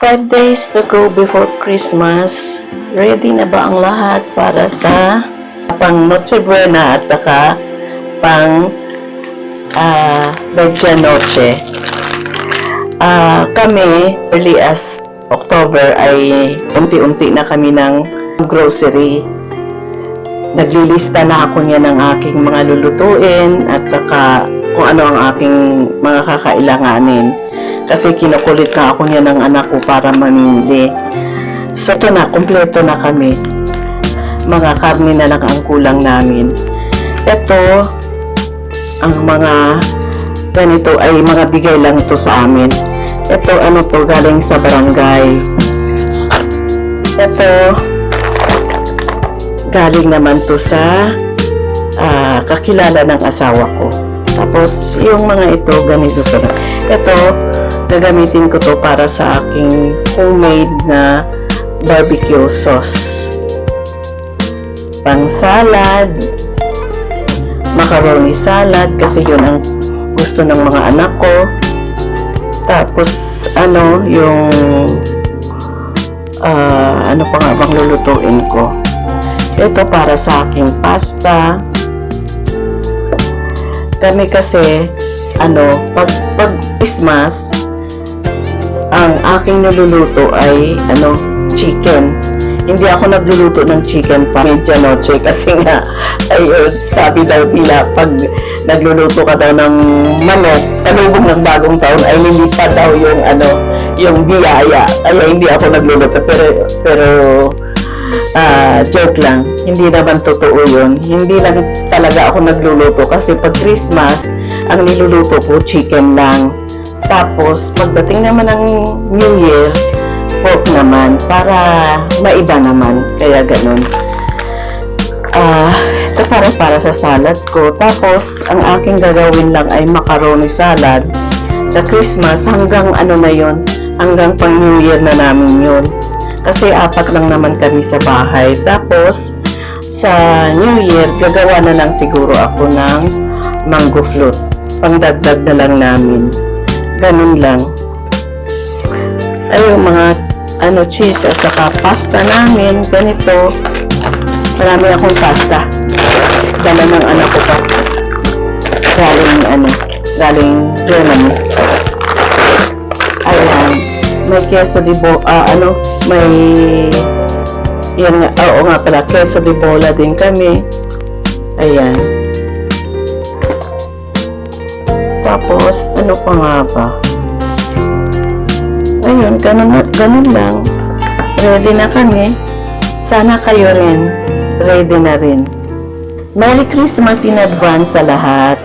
5 days to go before Christmas. Ready na ba ang lahat para sa pang Noche Buena at saka pang Medianoche? Kami, early as October ay unti-unti na kami ng grocery. Naglilista na ako niya ng aking mga lulutuin at saka kung ano ang aking mga kakailanganin. Kasi kinukulit na ako niya ng anak ko para mamili. So ito na, kumpleto na kami. Mga karne na lang ang kulang namin. Ito, ang mga ganito ay mga bigay lang ito sa amin. Ito, ano to, galing sa barangay. Ito, galing naman to sa kakilala ng asawa ko. Tapos, yung mga ito, ganito to. Ito, gagamitin ko to para sa aking homemade na barbecue sauce. Pang salad, macaroni salad, kasi yun ang gusto ng mga anak ko. Tapos, yung ano pa nga bang lulutuin ko. Ito para sa aking pasta. Kami kasi, pag Christmas, ang aking niluluto ay, chicken. Hindi ako nagluluto ng chicken pa Medianoche kasi nga, ayun, sabi daw nila, pag nagluluto ka daw ng manok, talubog ng bagong taon, ay lilipad daw yung biyaya. Kaya hindi ako nagluluto, pero joke lang. Hindi naman totoo yun. Hindi lang talaga ako nagluluto kasi pag Christmas, ang niluluto ko chicken lang. Tapos, pagdating naman ng New Year, pork naman para maiba naman. Kaya ganun. Ito para sa salad ko. Tapos, ang aking gagawin lang ay macaroni salad. Sa Christmas, hanggang hanggang pang New Year na namin yun. Kasi 4 lang naman kami sa bahay. Tapos, sa New Year, gagawa na lang siguro ako ng mango float. Pangdagdag na lang namin. Ganun lang. Ay, yung mga cheese at saka pasta namin. Ganito. Marami akong pasta. Dala ng anak ko pa. Galing Germany. Ayan. May queso de bola, oo nga pala, queso de bola din kami. Ayan. Tapos, ano pa nga ba? Ayun, ganun lang. Ready na kami. Sana kayo rin. Ready na rin. Merry Christmas in advance sa lahat.